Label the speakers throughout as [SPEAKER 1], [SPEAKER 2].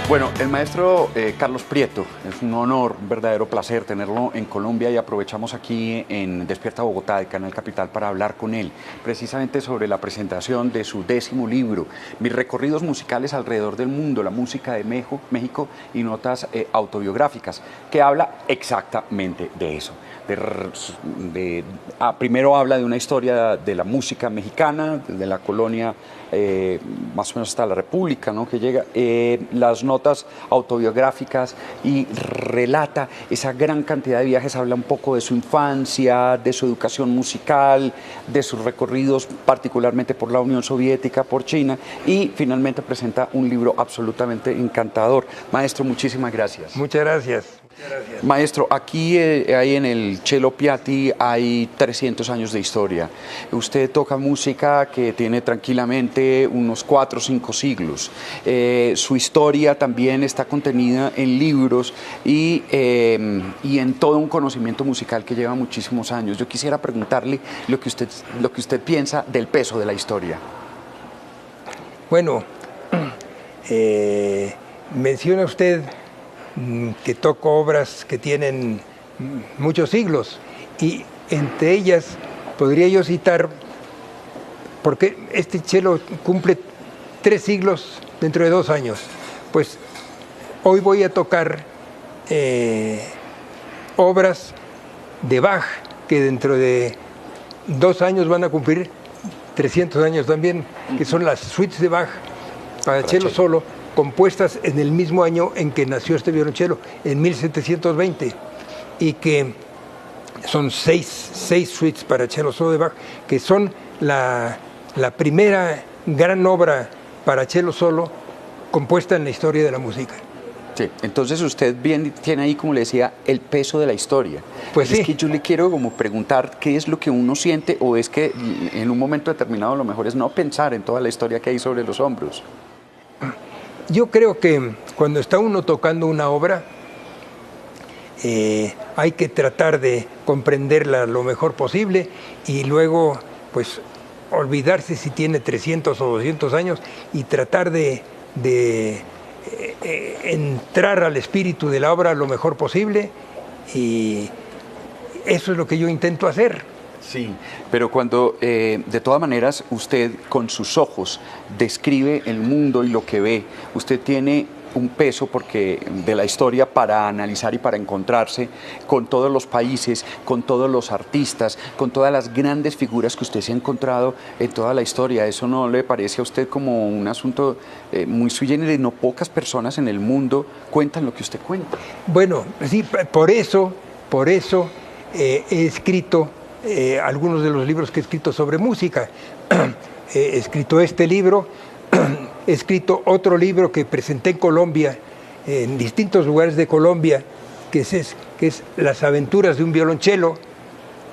[SPEAKER 1] Bueno, el maestro Carlos Prieto, es un honor, un verdadero placer tenerlo en Colombia y aprovechamos aquí en Despierta Bogotá, de Canal Capital, para hablar con él precisamente sobre la presentación de su 10º libro, Mis recorridos musicales alrededor del mundo, la música de México y notas autobiográficas, que habla exactamente de eso. Primero habla de una historia de la música mexicana, desde la colonia más o menos hasta la República, ¿no?, que llega, las notas autobiográficas, y relata esa gran cantidad de viajes, habla un poco de su infancia, de su educación musical, de sus recorridos particularmente por la Unión Soviética, por China, y finalmente presenta un libro absolutamente encantador. Maestro, muchísimas gracias.
[SPEAKER 2] Muchas gracias. Gracias.
[SPEAKER 1] Maestro, aquí hay en el Cello Piatti hay 300 años de historia. Usted toca música que tiene tranquilamente unos 4 o 5 siglos. Su historia también está contenida en libros y en todo un conocimiento musical que lleva muchísimos años. Yo quisiera preguntarle lo que usted piensa del peso de la historia.
[SPEAKER 2] Bueno, menciona usted que toco obras que tienen muchos siglos, y entre ellas podría yo citar, porque este cello cumple 3 siglos dentro de 2 años, pues hoy voy a tocar obras de Bach que dentro de 2 años van a cumplir 300 años también, que son las suites de Bach para cello solo, compuestas en el mismo año en que nació este violonchelo, en 1720, y que son 6 suites para cello solo de Bach, que son la primera gran obra para cello solo compuesta en la historia de la música.
[SPEAKER 1] Sí, entonces usted bien tiene ahí, como le decía, el peso de la historia. Pues es que yo le quiero como preguntar qué es lo que uno siente, o es que en un momento determinado lo mejor es no pensar en toda la historia que hay sobre los hombros.
[SPEAKER 2] Yo creo que cuando está uno tocando una obra, hay que tratar de comprenderla lo mejor posible y luego pues olvidarse si tiene 300 o 200 años y tratar de entrar al espíritu de la obra lo mejor posible, y eso es lo que yo intento hacer.
[SPEAKER 1] Sí, pero cuando de todas maneras usted con sus ojos describe el mundo y lo que ve, usted tiene un peso de la historia para analizar y para encontrarse con todos los países, con todos los artistas, con todas las grandes figuras que usted se ha encontrado en toda la historia. ¿Eso no le parece a usted como un asunto muy sui generis? No pocas personas en el mundo cuentan lo que usted cuenta.
[SPEAKER 2] Bueno, sí, por eso he escrito algunos de los libros que he escrito sobre música. He escrito este libro, he escrito otro libro que presenté en Colombia, en distintos lugares de Colombia, que es Las aventuras de un violonchelo,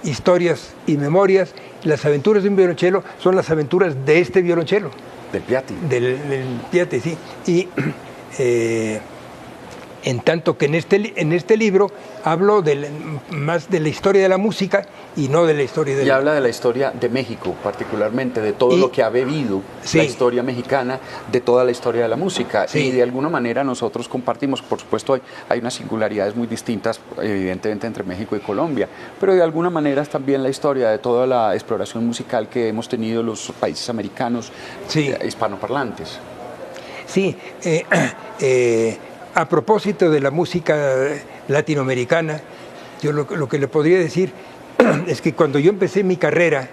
[SPEAKER 2] historias y memorias. Las aventuras de un violonchelo son las aventuras de este violonchelo.
[SPEAKER 1] Del Piatti.
[SPEAKER 2] Del Piatti, sí. Y en tanto que en este libro hablo más de la historia de la música y no de la historia de...
[SPEAKER 1] Y habla de la historia de México, particularmente, de todo lo que ha bebido la historia mexicana, de toda la historia de la música. Sí. Y de alguna manera nosotros compartimos, por supuesto, hay unas singularidades muy distintas, evidentemente, entre México y Colombia, pero de alguna manera es también la historia de toda la exploración musical que hemos tenido los países americanos, hispanoparlantes.
[SPEAKER 2] Sí, a propósito de la música latinoamericana, yo lo que le podría decir es que cuando yo empecé mi carrera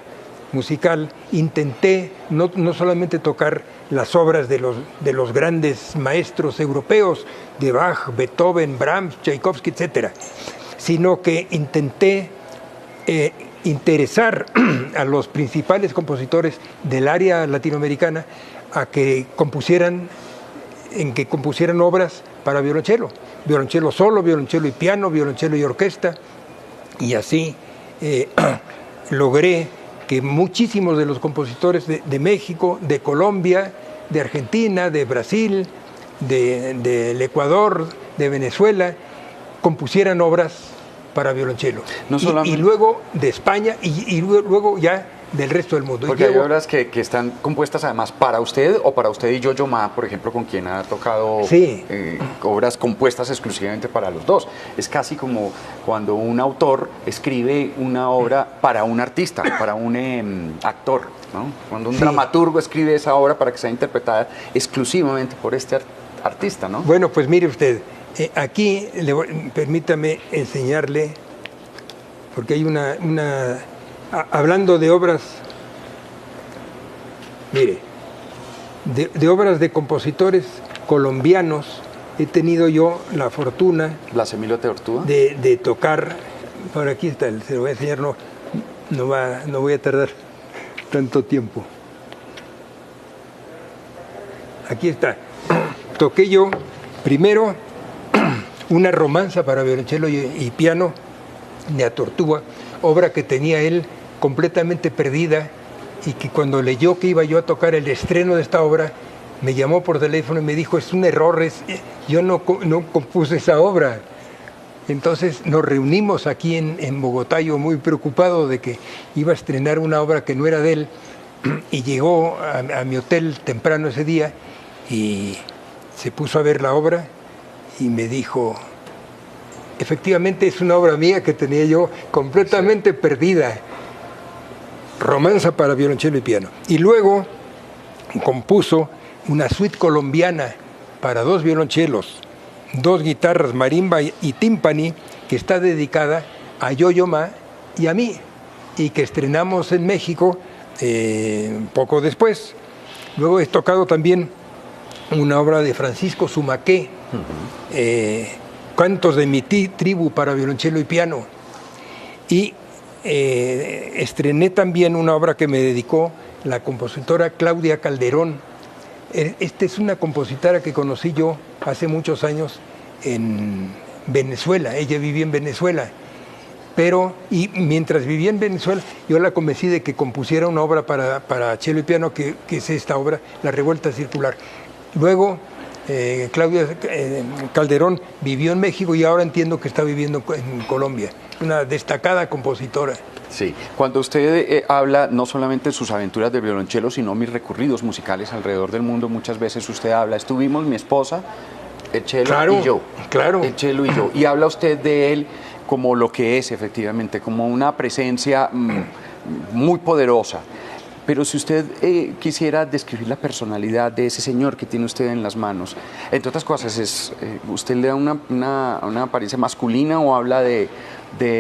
[SPEAKER 2] musical, intenté no solamente tocar las obras de los grandes maestros europeos, de Bach, Beethoven, Brahms, Tchaikovsky, etc., sino que intenté interesar a los principales compositores del área latinoamericana a que compusieran obras para violonchelo, violonchelo solo, violonchelo y piano, violonchelo y orquesta, y así logré que muchísimos de los compositores de México, de Colombia, de Argentina, de Brasil, del Ecuador, de Venezuela, compusieran obras para violonchelo. No solamente... y luego de España, y luego ya del resto del mundo.
[SPEAKER 1] Porque hay obras que están compuestas además para usted o para usted y Yo-Yo Ma, por ejemplo, con quien ha tocado
[SPEAKER 2] sí.
[SPEAKER 1] Obras compuestas exclusivamente para los dos. Es casi como cuando un autor escribe una obra para un artista, para un actor, ¿no? Cuando un dramaturgo escribe esa obra para que sea interpretada exclusivamente por este artista, ¿no?
[SPEAKER 2] Bueno, pues mire usted, aquí permítame enseñarle, porque hay hablando de obras, mire, de obras de compositores colombianos, he tenido yo la fortuna
[SPEAKER 1] Blas Emilio Teortúa
[SPEAKER 2] de tocar, por aquí está, se lo voy a enseñar, no voy a tardar tanto tiempo. Aquí está. Toqué yo primero una romanza para violonchelo y piano de Atortúa, obra que tenía él completamente perdida y que cuando leyó que iba yo a tocar el estreno de esta obra, me llamó por teléfono y me dijo, es un error, yo no compuse esa obra. Entonces nos reunimos aquí en Bogotá, yo muy preocupado de que iba a estrenar una obra que no era de él, y llegó a mi hotel temprano ese día y se puso a ver la obra y me dijo, efectivamente es una obra mía que tenía yo completamente perdida, romanza para violonchelo y piano. Y luego compuso una suite colombiana para 2 violonchelos, 2 guitarras, marimba y tímpani, que está dedicada a Yo-Yo Ma y a mí, y que estrenamos en México poco después. Luego he tocado también una obra de Francisco Zumaqué, Cantos de mi tribu para violonchelo y piano. Y estrené también una obra que me dedicó la compositora Claudia Calderón. Esta es una compositora que conocí yo hace muchos años en Venezuela. Ella vivía en Venezuela. Y mientras vivía en Venezuela, yo la convencí de que compusiera una obra para cello y piano, que es esta obra, La Revuelta Circular. Luego, Claudia Calderón vivió en México y ahora entiendo que está viviendo en Colombia. Una destacada compositora.
[SPEAKER 1] Sí, cuando usted habla no solamente de sus aventuras de violonchelo, sino mis recorridos musicales alrededor del mundo, muchas veces usted habla, estuvimos mi esposa, el cello y yo.
[SPEAKER 2] Claro.
[SPEAKER 1] El cello y yo. Y habla usted de él como lo que es efectivamente, como una presencia muy poderosa. Pero si usted quisiera describir la personalidad de ese señor que tiene usted en las manos, entre otras cosas, ¿usted le da una apariencia masculina o habla de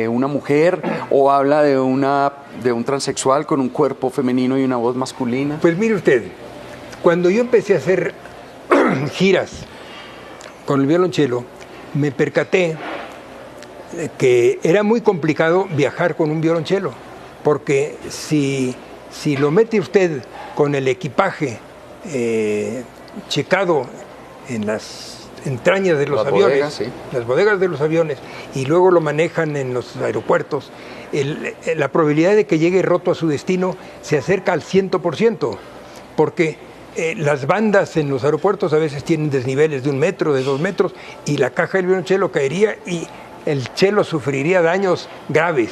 [SPEAKER 1] una mujer o habla de un transexual con un cuerpo femenino y una voz masculina?
[SPEAKER 2] Pues mire usted, cuando yo empecé a hacer giras con el violonchelo, me percaté que era muy complicado viajar con un violonchelo, porque si lo mete usted con el equipaje checado en las entrañas de los aviones,
[SPEAKER 1] bodegas, sí.
[SPEAKER 2] Las bodegas de los aviones, y luego lo manejan en los aeropuertos, la probabilidad de que llegue roto a su destino se acerca al 100%, porque las bandas en los aeropuertos a veces tienen desniveles de 1 metro, de 2 metros, y la caja del violonchelo caería y el cello sufriría daños graves.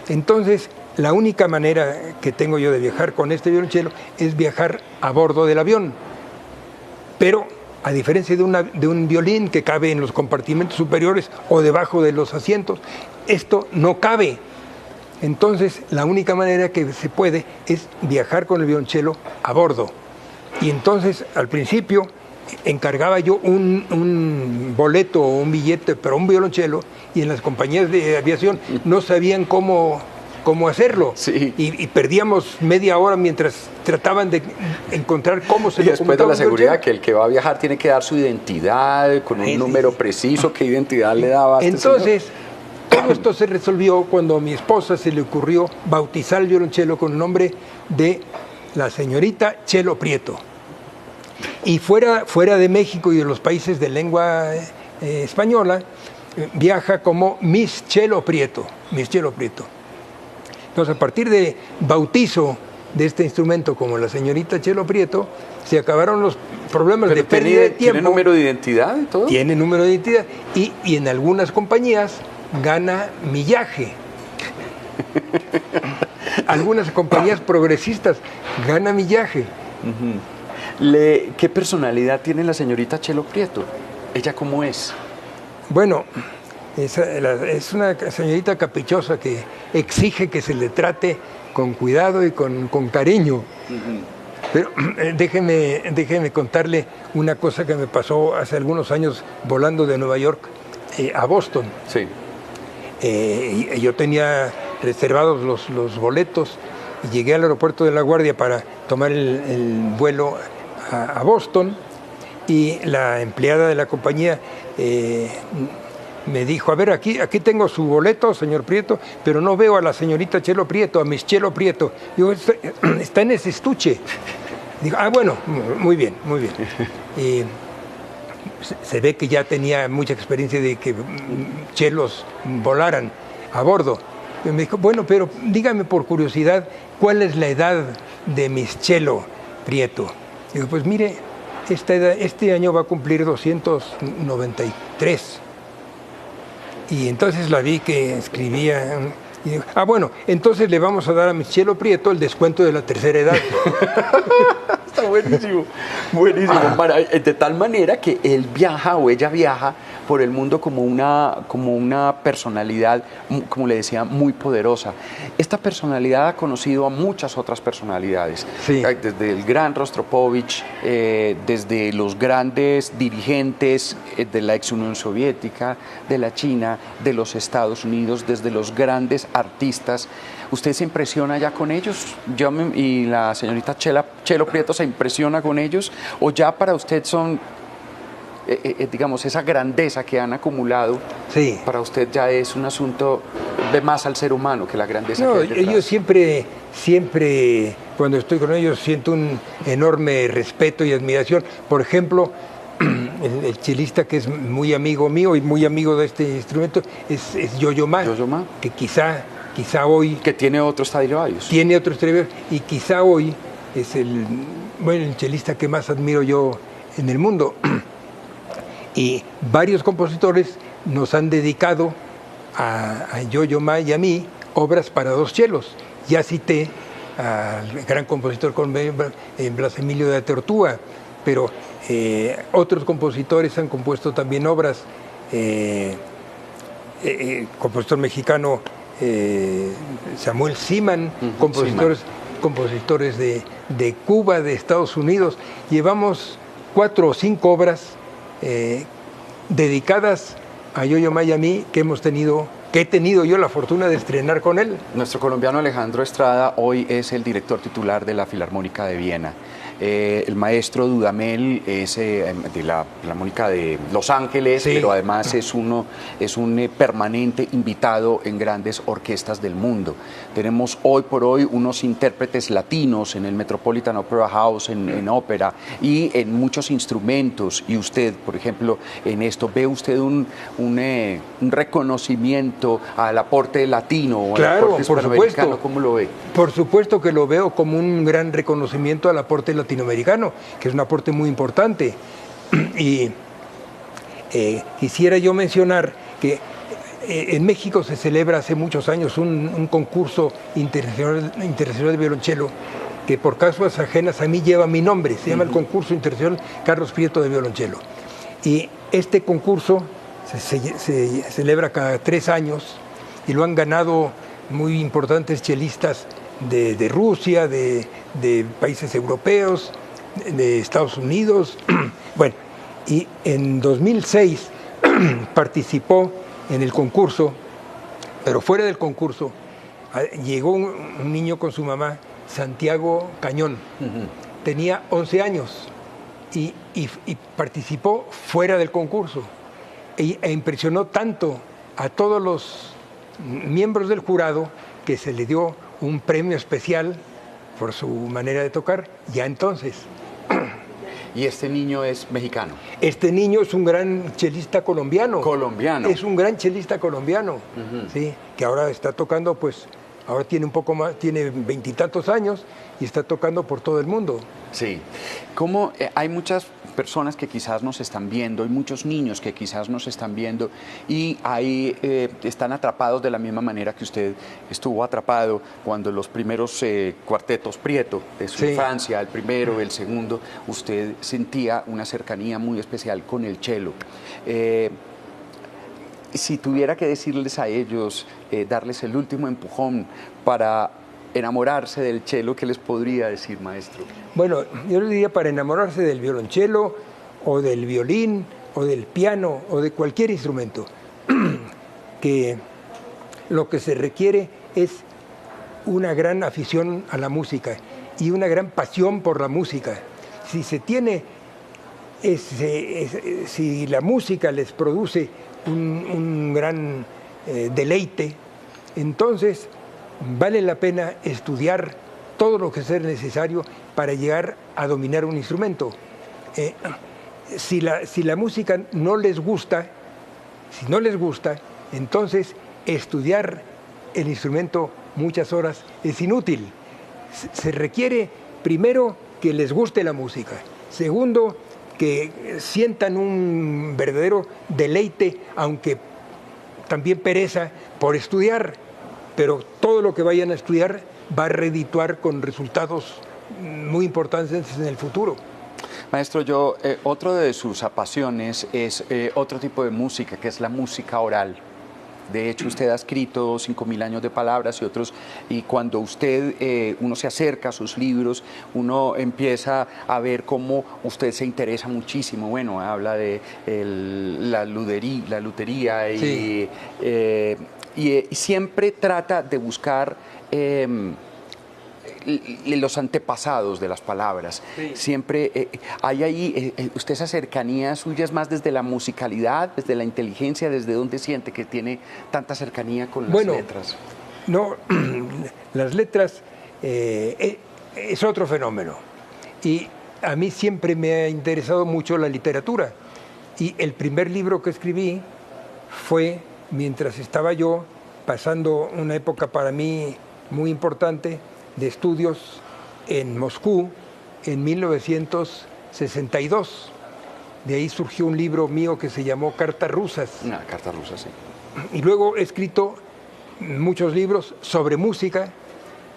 [SPEAKER 2] Entonces, la única manera que tengo yo de viajar con este violonchelo es viajar a bordo del avión. Pero, a diferencia de un violín que cabe en los compartimentos superiores o debajo de los asientos, esto no cabe. Entonces, la única manera que se puede es viajar con el violonchelo a bordo. Y entonces, al principio, encargaba yo un boleto o un billete para un violonchelo, y en las compañías de aviación no sabían cómo hacerlo.
[SPEAKER 1] Sí.
[SPEAKER 2] Y perdíamos media hora mientras trataban de encontrar cómo se
[SPEAKER 1] y después de la seguridad, que el que va a viajar tiene que dar su identidad con un número preciso. ¿Qué identidad le daba a este
[SPEAKER 2] Entonces,
[SPEAKER 1] señor?
[SPEAKER 2] todo esto se resolvió cuando a mi esposa se le ocurrió bautizar el violonchelo con el nombre de la señorita Chelo Prieto. Y fuera de México y de los países de lengua española, viaja como Miss Chelo Prieto. Miss Chelo Prieto. Entonces, a partir de bautizo de este instrumento como la señorita Chelo Prieto, se acabaron los problemas de pérdida de tiempo.
[SPEAKER 1] ¿Tiene número de identidad y todo?
[SPEAKER 2] Tiene número de identidad. Y en algunas compañías gana millaje. algunas compañías progresistas gana millaje.
[SPEAKER 1] ¿Qué personalidad tiene la señorita Chelo Prieto? ¿Ella cómo es?
[SPEAKER 2] Bueno, es una señorita caprichosa que exige que se le trate con cuidado y con cariño. Pero déjeme contarle una cosa que me pasó hace algunos años volando de Nueva York a Boston.
[SPEAKER 1] Sí.
[SPEAKER 2] Yo tenía reservados los boletos y llegué al aeropuerto de La Guardia para tomar el vuelo a Boston, y la empleada de la compañía me dijo: a ver, aquí tengo su boleto, señor Prieto, pero no veo a la señorita Chelo Prieto, a Miss Chelo Prieto. Digo, está en ese estuche. Digo, bueno, muy bien, muy bien. Y se ve que ya tenía mucha experiencia de que chelos volaran a bordo. Y me dijo, bueno, pero dígame por curiosidad, ¿cuál es la edad de Miss Chelo Prieto? Digo, pues mire, este año va a cumplir 293. Y entonces la vi que escribía, y digo, bueno, entonces le vamos a dar a Miss Chelo Prieto el descuento de la tercera edad.
[SPEAKER 1] Está buenísimo, buenísimo. De tal manera que él viaja o ella viaja por el mundo como una personalidad, como le decía, muy poderosa. Esta personalidad ha conocido a muchas otras personalidades,
[SPEAKER 2] sí.
[SPEAKER 1] Desde el gran Rostropovich, desde los grandes dirigentes de la ex Unión Soviética, de la China, de los Estados Unidos, desde los grandes artistas. ¿Usted se impresiona ya con ellos? ¿Y la señorita Chelo Prieto se impresiona con ellos? ¿O ya para usted son, digamos, esa grandeza que han acumulado,
[SPEAKER 2] sí,
[SPEAKER 1] para usted ya es un asunto de más al ser humano que la grandeza?
[SPEAKER 2] No,
[SPEAKER 1] que hay detrás?
[SPEAKER 2] yo siempre, cuando estoy con ellos, siento un enorme respeto y admiración. Por ejemplo, el chelista que es muy amigo mío y muy amigo de este instrumento es Yo-Yo Ma, que quizá hoy...
[SPEAKER 1] Que tiene otros Stradivarius.
[SPEAKER 2] Tiene otros Stradivarius, y quizá hoy es el chelista que más admiro yo en el mundo. Y varios compositores nos han dedicado a Yo-Yo Ma y a mí obras para dos chelos. Ya cité al gran compositor Blas Emilio de Atertúa, pero otros compositores han compuesto también obras. Compositor mexicano Samuel Siman, compositores de Cuba, de Estados Unidos. Llevamos 4 o 5 obras dedicadas a Yo-Yo Ma y a mí que he tenido yo la fortuna de estrenar con él.
[SPEAKER 1] Nuestro colombiano Alejandro Estrada hoy es el director titular de la Filarmónica de Viena. El maestro Dudamel es de la Filarmónica de Los Ángeles, sí, pero además es un permanente invitado en grandes orquestas del mundo. Tenemos hoy por hoy unos intérpretes latinos en el Metropolitan Opera House, en ópera y en muchos instrumentos. Y usted, por ejemplo, en esto, ¿ve usted un reconocimiento al aporte latino?
[SPEAKER 2] Claro, por supuesto.
[SPEAKER 1] ¿Cómo lo ve?
[SPEAKER 2] Por supuesto que lo veo como un gran reconocimiento al aporte latinoamericano, que es un aporte muy importante. Y quisiera yo mencionar que en México se celebra hace muchos años un concurso internacional de violonchelo que por causas ajenas a mí lleva mi nombre. Se llama el Concurso Internacional Carlos Prieto de Violonchelo. Y este concurso se celebra cada 3 años y lo han ganado muy importantes chelistas de Rusia, de países europeos, de Estados Unidos. Bueno, y en 2006 participó en el concurso, pero fuera del concurso llegó un niño con su mamá, Santiago Cañón. Tenía 11 años y participó fuera del concurso e impresionó tanto a todos los miembros del jurado que se le dio un premio especial por su manera de tocar ya entonces.
[SPEAKER 1] ¿Y este niño es mexicano?
[SPEAKER 2] Este niño es un gran chelista colombiano.
[SPEAKER 1] ¿Colombiano?
[SPEAKER 2] Es un gran chelista colombiano, sí, que ahora está tocando, pues, ahora tiene un poco más, tiene 20 y tantos años y está tocando por todo el mundo.
[SPEAKER 1] Sí. ¿Cómo hay muchas personas que quizás nos están viendo, hay muchos niños que quizás nos están viendo y ahí están atrapados de la misma manera que usted estuvo atrapado cuando los primeros cuartetos Prieto de su infancia, el primero, el segundo, usted sentía una cercanía muy especial con el cello. Si tuviera que decirles a ellos, darles el último empujón para enamorarse del cello, ¿qué les podría decir, maestro?
[SPEAKER 2] Bueno, yo les diría para enamorarse del violonchelo o del violín o del piano o de cualquier instrumento, que lo que se requiere es una gran afición a la música y una gran pasión por la música. Si se tiene, si la música les produce un gran deleite, entonces vale la pena estudiar todo lo que sea necesario para llegar a dominar un instrumento. Si la música no les gusta, entonces estudiar el instrumento muchas horas es inútil. Se requiere, primero, que les guste la música. Segundo, que sientan un verdadero deleite, aunque también pereza, por estudiar. Pero todo lo que vayan a estudiar va a redituar con resultados muy importantes en el futuro.
[SPEAKER 1] Maestro, otro de sus apasiones es otro tipo de música, que es la música oral. De hecho, usted ha escrito 5.000 años de palabras y otros, y cuando uno se acerca a sus libros, uno empieza a ver cómo usted se interesa muchísimo. Bueno, habla de la lutería y, y siempre trata de buscar los antepasados de las palabras. Sí. Siempre hay ahí, usted esa cercanía suya es más desde la musicalidad, desde la inteligencia, desde dónde siente que tiene tanta cercanía con las letras.
[SPEAKER 2] No, las letras es otro fenómeno. Y a mí siempre me ha interesado mucho la literatura. Y el primer libro que escribí fue mientras estaba yo pasando una época para mí muy importante de estudios en Moscú en 1962. De ahí surgió un libro mío que se llamó Cartas Rusas.
[SPEAKER 1] Cartas Rusas, sí.
[SPEAKER 2] Y luego he escrito muchos libros sobre música,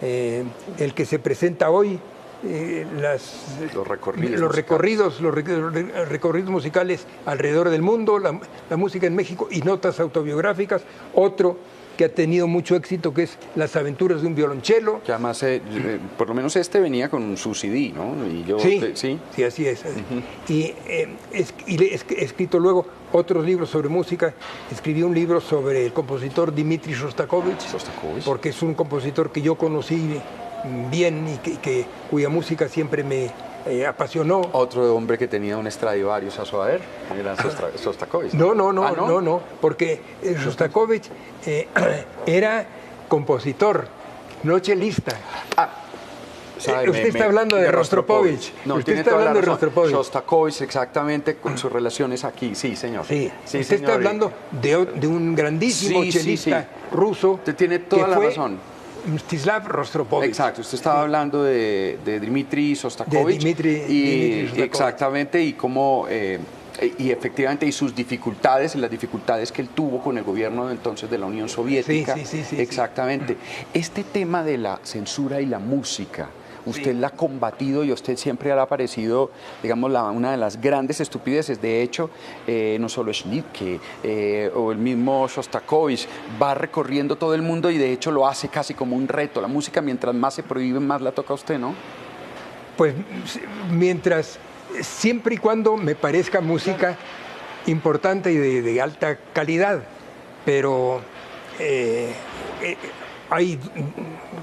[SPEAKER 2] el que se presenta hoy,
[SPEAKER 1] los recorridos
[SPEAKER 2] musicales alrededor del mundo, la música en México y notas autobiográficas. Otro que ha tenido mucho éxito, que es Las aventuras de un violonchelo.
[SPEAKER 1] Que además, por lo menos este venía con su CD, ¿no? Y yo,
[SPEAKER 2] sí, así es. Y he escrito luego otros libros sobre música. Escribí un libro sobre el compositor Dmitri Shostakovich, porque es un compositor que yo conocí bien y cuya música siempre me apasionó.
[SPEAKER 1] Otro hombre que tenía un Stradivarius a su haber, era Shostakovich.
[SPEAKER 2] No, porque Shostakovich era compositor, no chelista. Usted está hablando de Rostropovich.
[SPEAKER 1] No, usted está hablando de Rostropovich. Shostakovich, exactamente, con sus relaciones aquí. Sí, señor.
[SPEAKER 2] Sí, usted está hablando de un grandísimo chelista ruso.
[SPEAKER 1] Usted tiene toda la razón.
[SPEAKER 2] Mstislav Rostropovich.
[SPEAKER 1] Exacto, usted estaba hablando de Dmitri Shostakovich.
[SPEAKER 2] Dmitri Shostakovich.
[SPEAKER 1] Exactamente, y cómo... y efectivamente, y sus dificultades, las dificultades que él tuvo con el gobierno entonces de la Unión Soviética.
[SPEAKER 2] Sí.
[SPEAKER 1] Exactamente. Este tema de la censura y la música, usted la ha combatido y a usted siempre le ha parecido, digamos, una de las grandes estupideces. De hecho, no solo Schnittke o el mismo Shostakovich va recorriendo todo el mundo y de hecho lo hace casi como un reto. La música, mientras más se prohíbe, más la toca a usted, ¿no?
[SPEAKER 2] Pues siempre y cuando me parezca música importante y de alta calidad, pero hay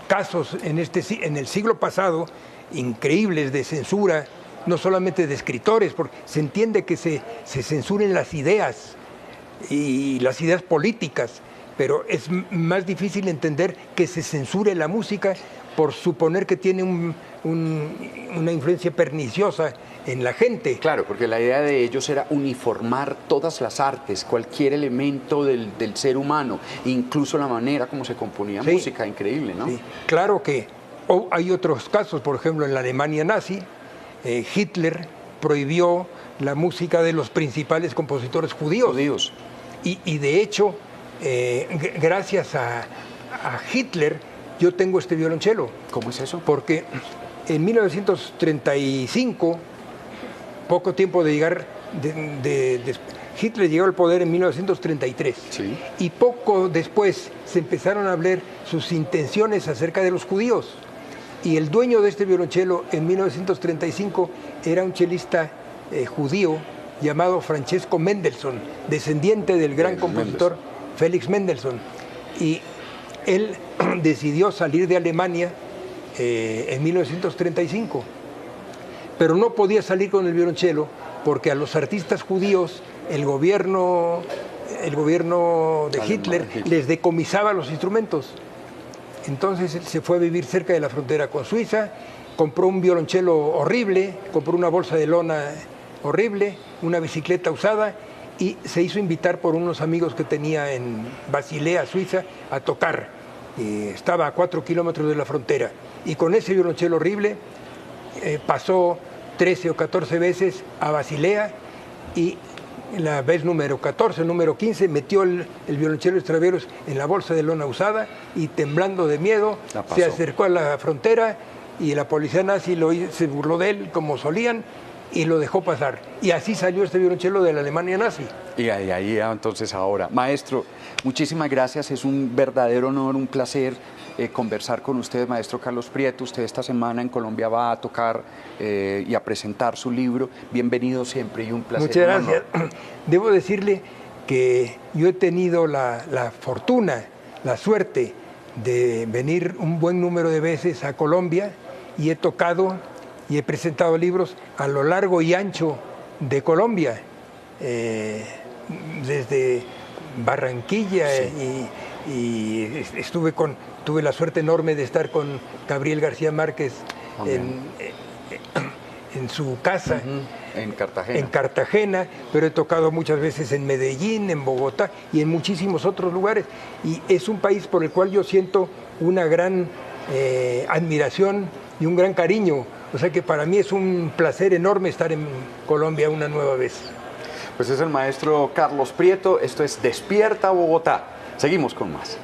[SPEAKER 2] casos en el siglo pasado increíbles de censura, no solamente de escritores, porque se entiende que se censuren las ideas y las ideas políticas, pero es más difícil entender que se censure la música por suponer que tiene una influencia perniciosa en la gente.
[SPEAKER 1] Claro, porque la idea de ellos era uniformar todas las artes, cualquier elemento del ser humano, incluso la manera como se componía música, increíble, ¿no?
[SPEAKER 2] Sí. Claro que hay otros casos, por ejemplo, en la Alemania nazi, Hitler prohibió la música de los principales compositores judíos. Y de hecho, gracias a Hitler, yo tengo este violonchelo.
[SPEAKER 1] ¿Cómo es eso?
[SPEAKER 2] Porque en 1935, poco tiempo de llegar, Hitler llegó al poder en 1933.
[SPEAKER 1] Sí.
[SPEAKER 2] Y poco después se empezaron a hablar sus intenciones acerca de los judíos. Y el dueño de este violonchelo en 1935 era un chelista judío llamado Francesco Mendelssohn, descendiente del gran compositor Félix Mendelssohn. Y él decidió salir de Alemania en 1935, pero no podía salir con el violonchelo porque a los artistas judíos el gobierno de Hitler les decomisaba los instrumentos. Entonces él se fue a vivir cerca de la frontera con Suiza, compró un violonchelo horrible, compró una bolsa de lona horrible, una bicicleta usada y se hizo invitar por unos amigos que tenía en Basilea, Suiza, a tocar. Estaba a 4 kilómetros de la frontera y con ese violonchelo horrible pasó 13 o 14 veces a Basilea y la vez número 14, número 15, metió el violonchelo Stradivarius en la bolsa de lona usada y temblando de miedo se acercó a la frontera y la policía nazi se burló de él como solían y lo dejó pasar. Y así salió este violonchelo de la Alemania nazi.
[SPEAKER 1] Y ahí entonces ahora. Maestro, muchísimas gracias, es un verdadero honor, un placer conversar con usted, maestro Carlos Prieto. Usted esta semana en Colombia va a tocar y a presentar su libro. Bienvenido siempre y un placer.
[SPEAKER 2] Muchas gracias. Debo decirle que yo he tenido la fortuna, la suerte de venir un buen número de veces a Colombia y he tocado y he presentado libros a lo largo y ancho de Colombia, desde Barranquilla, sí. y tuve la suerte enorme de estar con Gabriel García Márquez en su casa.
[SPEAKER 1] En Cartagena.
[SPEAKER 2] En Cartagena, pero he tocado muchas veces en Medellín, en Bogotá y en muchísimos otros lugares. Y es un país por el cual yo siento una gran admiración y un gran cariño. O sea que para mí es un placer enorme estar en Colombia una nueva vez.
[SPEAKER 1] Pues es el maestro Carlos Prieto, esto es Despierta Bogotá. Seguimos con más.